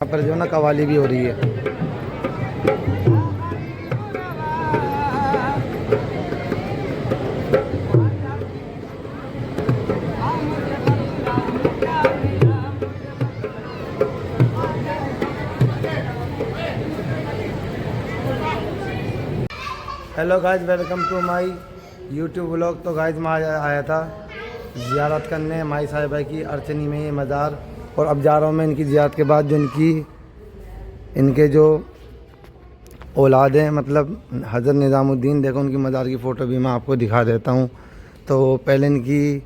यहाँ पर जो ना कवाली भी हो रही है। Hello guys, welcome to my YouTube vlog. तो गाइज मैं आया था ज़ियारत करने माई साहिबा की अर्चनी में ये मज़ार, और अब जा रहा हूँ मैं इनकी ज़ियारत के बाद जो इनके जो औलाद हैं, मतलब हज़रत निज़ामुद्दीन, देखो उनकी मज़ार की फ़ोटो भी मैं आपको दिखा देता हूँ। तो पहले इनकी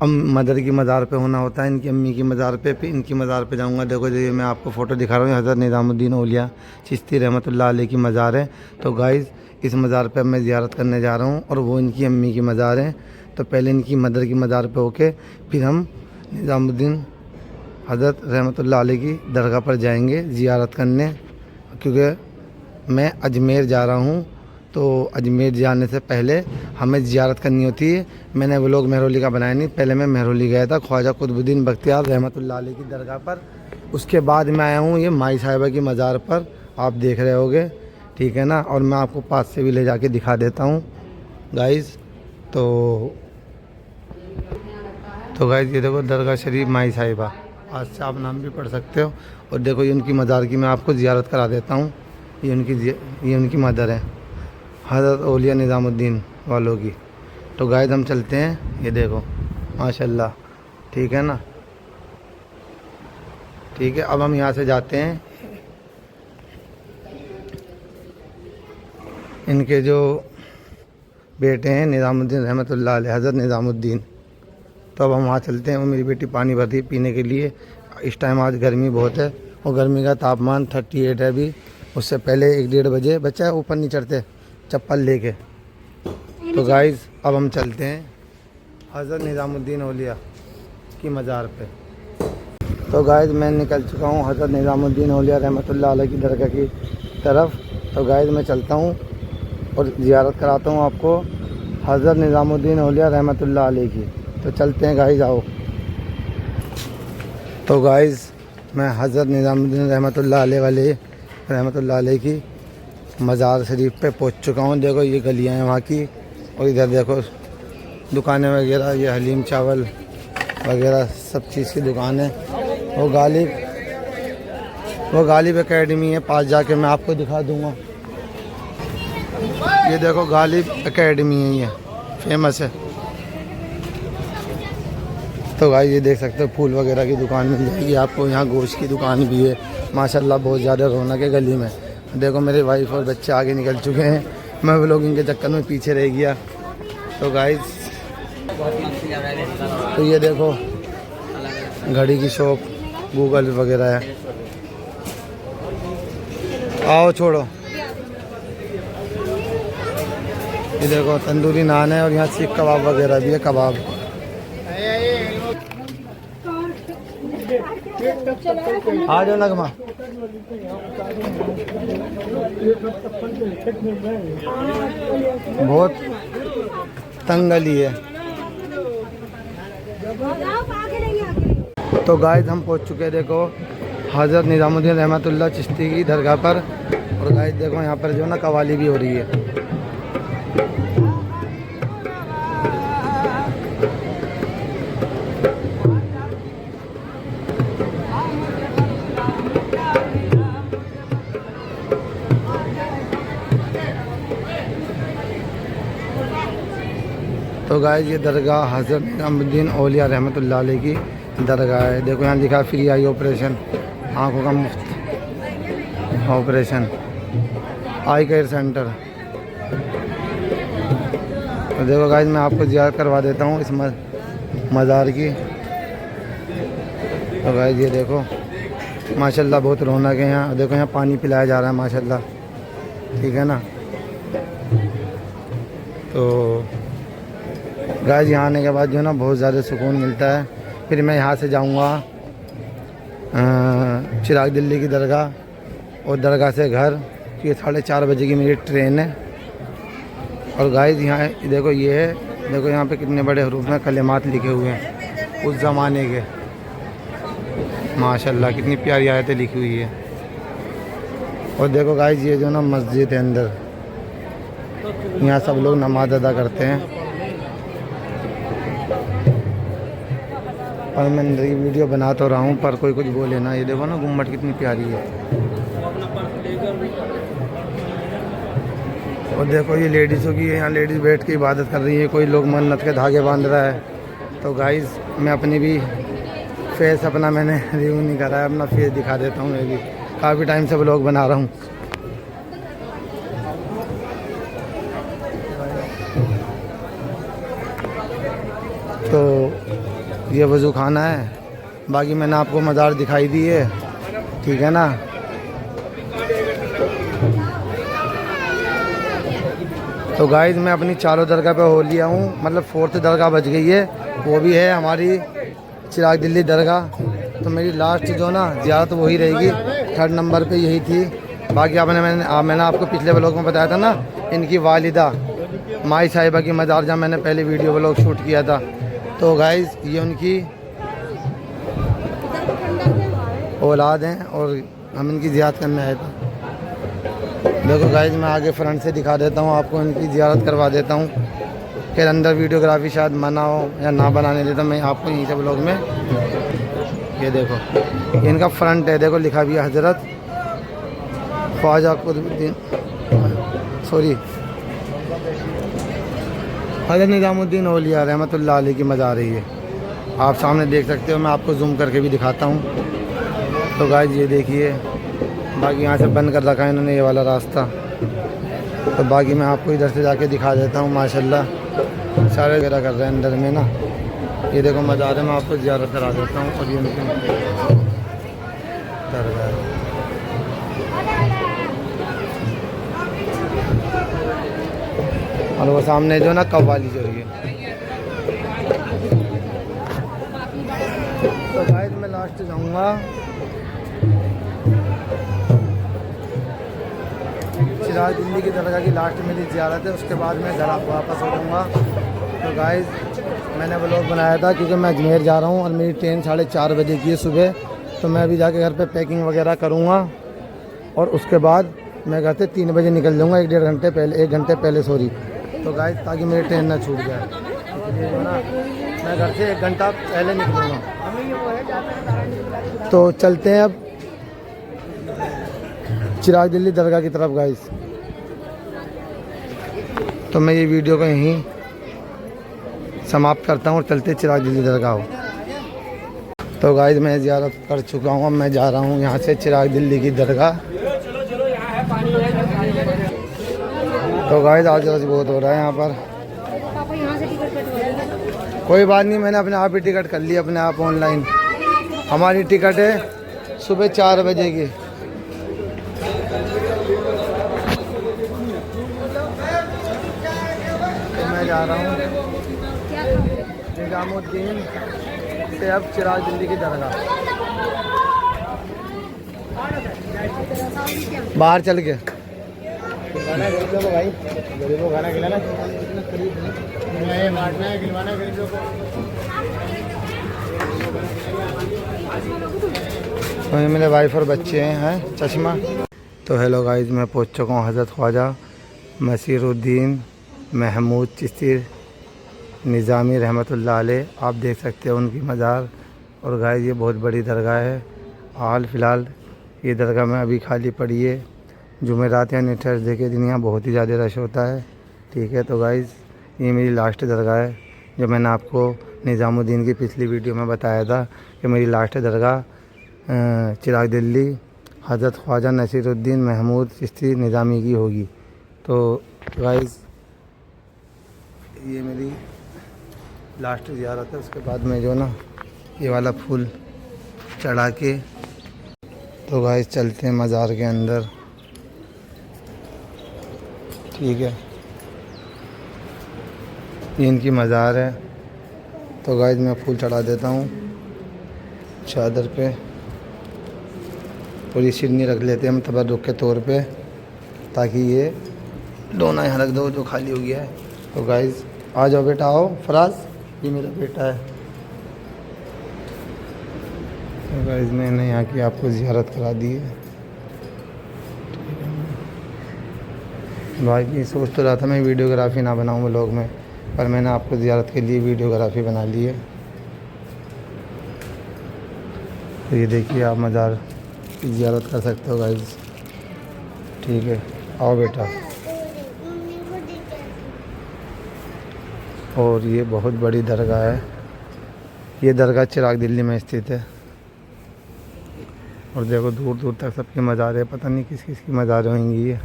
मदर की मज़ार पे होना होता है, इनकी अम्मी की मज़ार पे, फिर इनकी मज़ार पे जाऊँगा। देखो जो ये मैं आपको फ़ोटो दिखा रहा हूँ, हज़रत निज़ामुद्दीन औलिया चिश्ती रहमतुल्लाह अलैह की मज़ार है। तो गाइज़ इस मज़ार पे मैं ज़ियारत करने जा रहा हूँ, और वो इनकी अम्मी की मज़ार है। तो पहले इनकी मदर की मज़ार पे होके फिर हम निज़ामुद्दीन हज़रत रहमतुल्लाह अलैह की दरगाह पर जाएंगे ज़ियारत करने, क्योंकि मैं अजमेर जा रहा हूँ। तो अजमेर जाने से पहले हमें ज़ियारत करनी होती है। मैंने वो लोग मेहरौली का बनाया नहीं, पहले मैं मेहरौली गया था ख्वाजा कुतुबुद्दीन बख्तियार रहमतुल्लाह अलैह की दरगाह पर। उसके बाद मैं आया हूँ ये माई साहिबा की मज़ार पर, आप देख रहे होगे, ठीक है ना। और मैं आपको पास से भी ले जाके दिखा देता हूँ गाइज़। तो गाइज़ ये देखो दरगाह शरीफ माई साहिबा, आज से आप नाम भी पढ़ सकते हो। और देखो ये उनकी मज़ार की मैं आपको ज़ियारत करा देता हूँ। ये उनकी मदर है हज़रत औलिया निज़ामुद्दीन वालों की। तो गाइस हम चलते हैं, ये देखो माशाल्लाह, ठीक है ना। ठीक है, अब हम यहाँ से जाते हैं इनके जो बेटे हैं निज़ामुद्दीन रहमतुल्लाह अलैह, हज़रत निज़ामुद्दीन। तो अब हम वहाँ चलते हैं। वो मेरी बेटी पानी भरती है पीने के लिए। इस टाइम आज गर्मी बहुत है, और गर्मी का तापमान 38 है अभी। उससे पहले 1-1:30 बजे बच्चा ऊपर नहीं चढ़ते चप्पल लेके। तो गाइज़ अब हम चलते हैं हज़रत निज़ामुद्दीन औलिया की मज़ार पे। तो गाइज़ मैं निकल चुका हूँ हज़रत निज़ामुद्दीन औलिया रहमतुल्लाह अलैह की दरगाह की तरफ। तो गाइज़ मैं चलता हूँ और ज़ियारत कराता हूँ आपको हज़रत निज़ामुद्दीन औलिया रहमतुल्लाह अलैह की। तो चलते हैं गाइज़, आओ। तो गाइज़ मैं हज़रत निज़ामुद्दीन रहमतुल्लाह अलैह की मज़ार शरीफ पे पहुंच चुका हूं। देखो ये गलियां हैं वहाँ की, और इधर देखो दुकानें वगैरह, ये हलीम चावल वगैरह सब चीज़ की दुकान है। वो गालिब एकेडमी है, पास जाके मैं आपको दिखा दूंगा। ये देखो गालिब एकेडमी है, ये फेमस है। तो भाई ये देख सकते हो फूल वगैरह की दुकान मिल जाएगी आपको। यहाँ गोश्त की दुकान भी है माशाल्लाह, बहुत ज़्यादा रौनक है गली में। देखो मेरे वाइफ और बच्चे आगे निकल चुके हैं, मैं वो लोग इनके चक्कर में पीछे रह गया। तो गाइस तो ये देखो घड़ी की शॉप, गूगल वगैरह है। आओ छोड़ो। ये देखो तंदूरी नान है, और यहाँ सीख कबाब वगैरह भी है, कबाब। आ जाओ नगमा। बहुत तंग गली है। तो गाइस हम पहुंच चुके हैं, देखो हज़रत निज़ामुद्दीन रहमतुल्लाह चिश्ती की दरगाह पर। और गाइस देखो यहाँ पर जो ना कवाली भी हो रही है। तो गाइस ये दरगाह हज़रत निज़ामुद्दीन औलिया रहमतुल्लाह अलैह की दरगाह है। देखो यहाँ लिखा फ्री आई ऑपरेशन, आँखों का मुफ्त ऑपरेशन, आई केयर सेंटर। तो देखो गाइस मैं आपको ज़ियारत करवा देता हूँ इस मज़ार की। तो गाइस ये देखो माशाल्लाह बहुत रौनक है यहाँ। देखो यहाँ पानी पिलाया जा रहा है माशाल्लाह, ठीक है ना। तो गाइस यहाँ आने के बाद जो है ना बहुत ज़्यादा सुकून मिलता है। फिर मैं यहाँ से जाऊँगा चिराग दिल्ली की दरगाह, और दरगाह से घर। ये 4:30 बजे की मेरी ट्रेन है। और गाइस यहाँ देखो ये है, देखो यहाँ पे कितने बड़े हरूफ में कलिमात लिखे हुए हैं उस ज़माने के। माशाल्लाह कितनी प्यारी आयतें लिखी हुई है। और देखो गाइस ये जो ना मस्जिद है अंदर, यहाँ सब लोग नमाज अदा करते हैं। और मैं अंदर की वीडियो बना तो रहा हूँ पर कोई कुछ बोले ना। ये देखो ना गुम्बद कितनी प्यारी है। और देखो ये लेडीज़ों की, यहाँ लेडीज़ बैठ के इबादत कर रही है, कोई लोग मन्नत के धागे बांध रहा है। तो गाइस मैं अपनी भी फेस अपना मैंने रिव्यू नहीं करा है, अपना फेस दिखा देता हूँ। मैं भी काफ़ी टाइम से व्लॉग बना रहा हूँ। तो ये वज़ू खाना है, बाकी मैंने आपको मज़ार दिखाई दी है, ठीक है ना। तो गाइस मैं अपनी चारों दरगाह पे हो लिया हूँ, मतलब 4th दरगाह बच गई है, वो भी है हमारी चिराग दिल्ली दरगाह। तो मेरी लास्ट जो ना ज़ियारत वही रहेगी, 3rd नंबर पे यही थी। बाकी मैंने आपको पिछले व्लॉग में बताया था ना, इनकी वालिदा माई साहिबा की मज़ार जहाँ मैंने पहले वीडियो व्लॉग शूट किया था। तो गाइस ये उनकी औलाद हैं और हम इनकी ज़ियारत करने आए थे। देखो गाइस मैं आगे फ्रंट से दिखा देता हूँ आपको, इनकी ज़ियारत करवा देता हूँ। फिर अंदर वीडियोग्राफी शायद मना हो या ना बनाने देता मैं आपको यहीं से व्लॉग में। ये देखो ये इनका फ्रंट है, देखो लिखा भी है हज़रत ख्वाजा कुतुबुद्दीन, सॉरी हज़रत निज़ामुद्दीन औलिया रहमतुल्लाह अलैह की मज़ार है ये। आप सामने देख सकते हो, मैं आपको जूम करके भी दिखाता हूँ। तो गाइस ये देखिए, बाकी यहाँ से बंद कर रखा है इन्होंने ये वाला रास्ता। तो बाकी मैं आपको इधर से जाके दिखा देता हूँ। माशाल्लाह सारे वगैरह कर रहे हैं अंदर में ना। ये देखो मज़ार है, मैं आपको ज़ियारत करा देता हूँ। और ये दरगाह है। और वो सामने जो ना कव्वाली जो है। तो गाइस मैं लास्ट जाऊँगा चिराग दिल्ली की दरगाह की, लास्ट मेरी ज़ियारत है, उसके बाद मैं घर वापस हो जाऊँगा। तो गाइस मैंने व्लॉग बनाया था क्योंकि मैं अजमेर जा रहा हूँ और मेरी ट्रेन 4:30 बजे की है सुबह। तो मैं अभी जाके घर पे पैकिंग वगैरह करूँगा और उसके बाद मैं घर से 3 बजे निकल जाऊँगा, 1 घंटे पहले सॉरी। तो गाइस ताकि मेरी ट्रेन ना छूट जाए, इसलिए जो ना मैं घर से 1 घंटा पहले निकलूँगा। तो चलते हैं अब चिराग दिल्ली दरगाह की तरफ गाइस। तो मैं ये वीडियो को यहीं समाप्त करता हूँ और चलते चिराग दिल्ली दरगाह हो। तो गाइस मैं ज़ियारत कर चुका हूँ, अब मैं जा रहा हूँ यहाँ से चिराग दिल्ली की दरगाह। तो गाइस आज बहुत हो रहा है यहाँ पर। कोई बात नहीं, मैंने अपने आप ही टिकट कर ली, अपने आप ऑनलाइन। हमारी टिकट है सुबह 4 बजे की। तो मैं जा रहा हूँ निज़ामुद्दीन से अब चिराग दिल्ली की दरगाह। बाहर चल के खाना गरीबों को, भाई गरीबों को खाना खिलाना, बांटना है, खिलवाना है गरीबों को। तो ये मेरे वाइफ और बच्चे हैं चश्मा। तो हेलो गाइस मैं पहुंच चुका हूँ हज़रत ख्वाजा मसीरुद्दीन महमूद चिश्ती निज़ामी रहमतुल्लाह अलैह। आप देख सकते हो उनकी मज़ार। और गाइस ये बहुत बड़ी दरगाह है। हाल फ़िलहाल ये दरगाह में अभी खाली पड़ी है। जुमेरात यानी थर्सडे के दिन यहाँ बहुत ही ज़्यादा रश होता है, ठीक है। तो गाइस ये मेरी लास्ट दरगाह है, जो मैंने आपको निज़ामुद्दीन की पिछली वीडियो में बताया था कि मेरी लास्ट दरगाह चिराग दिल्ली हज़रत ख्वाजा नसीरुद्दीन महमूद चिश्ती निज़ामी की होगी। तो गाइस ये मेरी लास्ट ज़ियारत है। उसके बाद में जो ना ये वाला फूल चढ़ा के तो गाइस चलते हैं मज़ार के अंदर, ठीक है। ये इनकी मज़ार है। तो गाइस मैं फूल चढ़ा देता हूँ चादर पे, और ये सिरनी रख लेते हैं हम तबरुक के तौर पे, ताकि ये डोना यहाँ रख दो जो खाली हो गया है। तो गाइस आ जाओ बेटा, आओ फराज, ये मेरा बेटा है। गाइस मैंने यहाँ की आपको ज़ियारत करा दी है। भाई की सोच तो रहा था मैं वीडियोग्राफी ना बनाऊँ व्लॉग में, पर मैंने आपको ज़ियारत के लिए वीडियोग्राफी बना ली है। तो ये देखिए आप मज़ार की ज़ियारत कर सकते हो गाइस। ठीक है, आओ बेटा। और ये बहुत बड़ी दरगाह है। ये दरगाह चिराग दिल्ली में स्थित है। और देखो दूर दूर तक सबकी मज़ारें, पता नहीं किस किस की मज़ारें होंगी ये।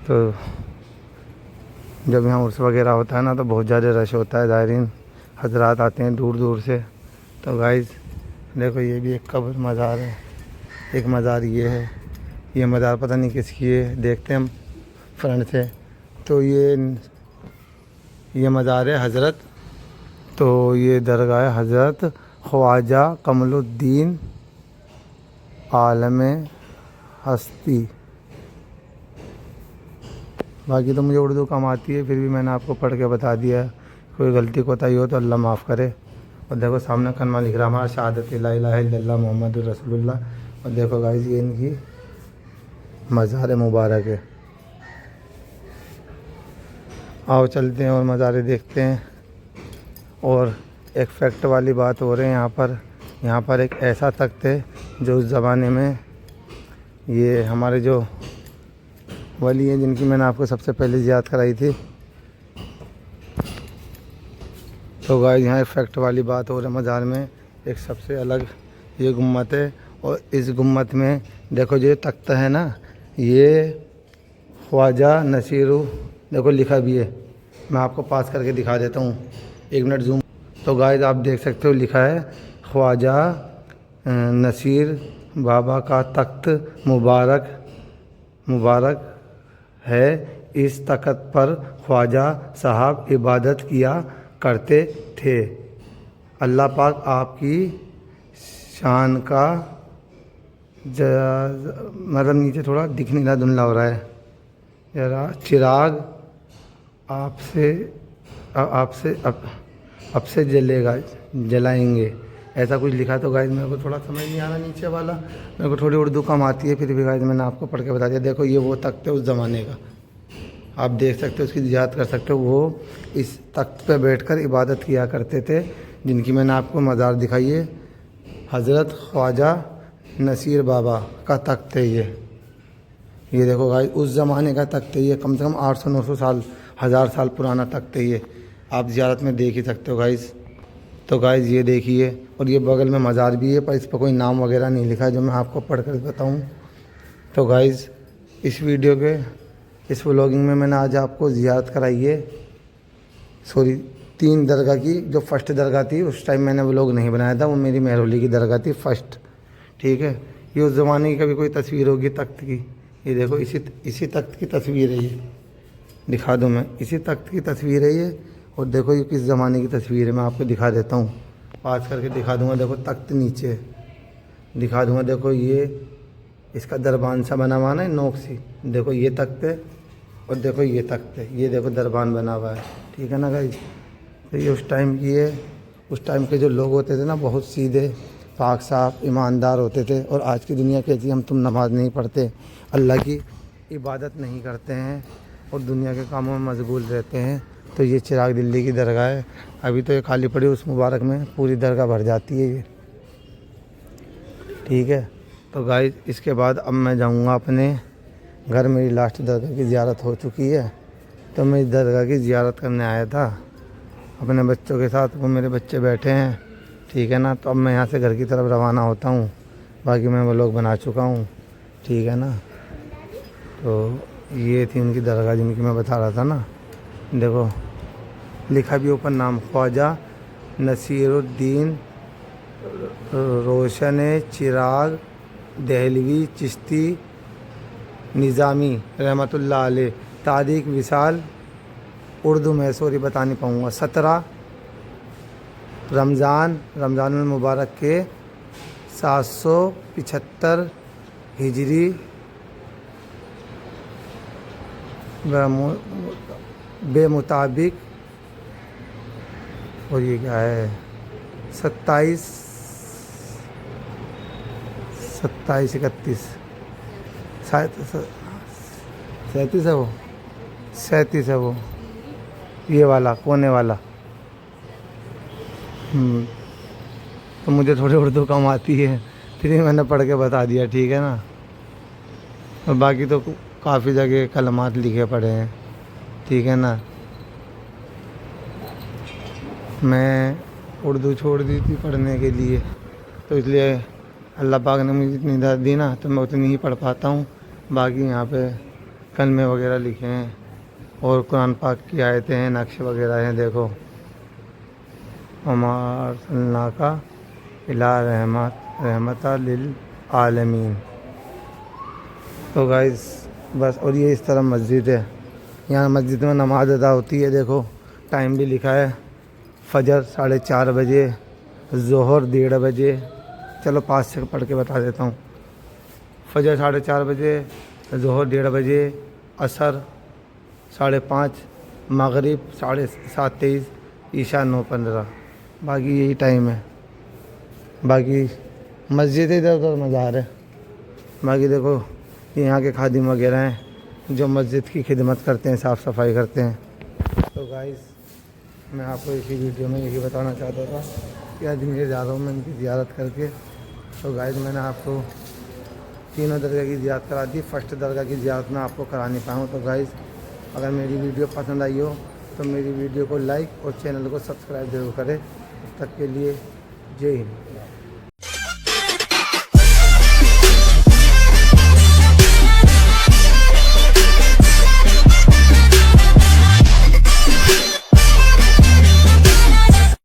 तो जब यहाँ उर्स वगैरह होता है ना तो बहुत ज़्यादा रश होता है, ज़ायरीन हजरात आते हैं दूर दूर से। तो गाइस देखो ये भी एक कब्र मज़ार है, एक मज़ार ये है। ये मज़ार पता नहीं किसकी है, देखते हैं हम फ्रंट से। तो ये मज़ार है हज़रत, तो ये दरगाह है हज़रत ख्वाजा कमलुद्दीन आलम हस्ती। बाकी तो मुझे उर्दू कम आती है, फिर भी मैंने आपको पढ़ के बता दिया। कोई गलती कोताही हो तो अल्लाह माफ़ करे। और देखो सामने कलमा लिख रहा हमारा शहादत ला इलाहा इल्लल्लाह मुहम्मदुर रसूलुल्लाह। और देखो गाइस ये इनकी मज़ार मुबारक है। आओ चलते हैं और मज़ारे देखते हैं। और एक फैक्ट वाली बात हो रही है यहाँ पर एक ऐसा तख्त है जो उस ज़माने में ये हमारे जो वली हैं जिनकी मैंने आपको सबसे पहले ज़ियारत कराई थी। तो गाइस यहाँ एक फैक्ट वाली बात हो रही है, मज़ार में एक सबसे अलग ये गुम्मत है। और इस गुम्मत में देखो जो तख्त है ना, ये ख्वाजा नसीरू, देखो लिखा भी है। मैं आपको पास करके दिखा देता हूँ, 1 मिनट जूम। तो गाइस आप देख सकते हो लिखा है ख्वाजा नसीर बाबा का तख्त मुबारक है। इस तख्त पर ख्वाजा साहब इबादत किया करते थे। अल्लाह पाक आपकी शान का मतलब नीचे थोड़ा दिख नहीं रहा, धुंधला हो रहा है जरा। चिराग आपसे जलाएंगे, ऐसा कुछ लिखा। तो गाइस मेरे को थोड़ा समझ नहीं आ रहा नीचे वाला, मेरे को थोड़ी उर्दू कम आती है, फिर भी गाइस मैंने आपको पढ़ के बता दिया। देखो ये वो तख्त है उस ज़माने का, आप देख सकते हो, उसकी ज़ियारत कर सकते हो। वो इस तख्त पे बैठकर इबादत किया करते थे, जिनकी मैंने आपको मज़ार दिखाई है। हज़रत ख्वाजा नसीर बाबा का तख्त है ये देखो गाइस उस ज़माने का तख्त है ये, कम से कम 800-900 साल 1000 साल पुराना तख्त है ये। आप ज़ियारत में देख ही सकते हो गाइस। तो गाइस ये देखिए, और ये बगल में मज़ार भी है, पर इस पर कोई नाम वगैरह नहीं लिखा है जो मैं आपको पढ़ कर बताऊँ। तो गाइस इस वीडियो के इस व्लॉगिंग में मैंने आज आपको ज़ियारत कराई है, 3 दरगाह की। जो फर्स्ट दरगाह थी उस टाइम मैंने व्लॉग नहीं बनाया था, वो मेरी मेहरौली की दरगाह थी फर्स्ट। ठीक है, ये उस ज़माने की कभी कोई तस्वीर होगी तख्त की, ये देखो इसी तख्त की तस्वीर है ये, दिखा दूँ मैं, इसी तख्त की तस्वीर है ये। और देखो ये किस ज़माने की तस्वीर है, मैं आपको दिखा देता हूँ, पास करके दिखा दूँगा। देखो तख्त नीचे दिखा दूँगा, देखो ये इसका दरबान सा बना हुआ ना नोक सी, देखो ये तख्त है और देखो ये तख्त है, ये देखो दरबान बना हुआ है। ठीक है ना गाइस, तो ये उस टाइम की है। उस टाइम के जो लोग होते थे ना बहुत सीधे पाक साफ ईमानदार होते थे। और आज की दुनिया कहती है हम तुम नमाज़ नहीं पढ़ते, अल्लाह की इबादत नहीं करते हैं और दुनिया के कामों में मशगूल रहते हैं। तो ये चिराग दिल्ली की दरगाह है, अभी तो ये खाली पड़ी, उस मुबारक में पूरी दरगाह भर जाती है ये। ठीक है, तो गाइस इसके बाद अब मैं जाऊंगा अपने घर। मेरी लास्ट दरगाह की ज़ियारत हो चुकी है, तो मैं इस दरगाह की ज़ियारत करने आया था अपने बच्चों के साथ, वो मेरे बच्चे बैठे हैं। ठीक है ना, तो अब मैं यहाँ से घर की तरफ रवाना होता हूँ। बाकी मैं वो लोग बना चुका हूँ। ठीक है ना, तो ये थी उनकी दरगाह जिनकी मैं बता रहा था ना। देखो लिखा भी ऊपर नाम, ख्वाजा नसीरुद्दीन रोशन चिराग दहलवी चिश्ती निज़ामी रहमतुल्लाह अलैह। तारीख विसाल उर्दू में सॉरी बता नहीं पाऊँगा, 17 रमज़ान मुबारक के 775 हिजरी बेमुताबिक। और ये क्या है, 27 27 31 37 है वो, 37 है वो, ये वाला कोने वाला। तो मुझे थोड़ी उर्दू कम आती है, फिर ही मैंने पढ़ के बता दिया, ठीक है ना। और बाकी तो काफ़ी जगह कलमात लिखे पड़े हैं, ठीक है ना। मैं उर्दू छोड़ दी थी पढ़ने के लिए, तो इसलिए अल्लाह पाक ने मुझे जितनी हिदायत दी ना, तो मैं उतनी ही पढ़ पाता हूँ। बाकी यहाँ पे कलमे वगैरह लिखे हैं और कुरान पाक की आयतें हैं, नक्शे वगैरह हैं, देखो। उमर सल्ला का इला रहमता लिल आलमीन। तो गाइस बस, और ये इस तरह मस्जिद है, यहाँ मस्जिद में नमाज अदा होती है। देखो टाइम भी लिखा है, फजर 4:30 बजे, ज़ोहर 1:30 बजे। चलो 5 से पढ़ के बता देता हूँ। फजर 4:30 बजे, ज़ोहर 1:30 बजे, असर 5:30, मगरिब 7:23, ईशा 9:15। बाकी यही टाइम है। बाकी मस्जिद इधर उधर मज़ार है। बाकी देखो यहाँ के खादिम वगैरह हैं जो मस्जिद की खिदमत करते हैं, साफ़ सफाई करते हैं। तो गाइस मैं आपको इसी वीडियो में यही बताना चाहता था कि अजमेर जा रहा हूँ मैं इनकी ज़ियारत करके। तो गाइस मैंने आपको तीनों दरगाह की ज़ियारत करा दी, फर्स्ट दरगाह की ज़ियारत मैं आपको करा नहीं पाऊँ। तो गाइस अगर मेरी वीडियो पसंद आई हो तो मेरी वीडियो को लाइक और चैनल को सब्सक्राइब जरूर करें। तब तक के लिए जय हिंद।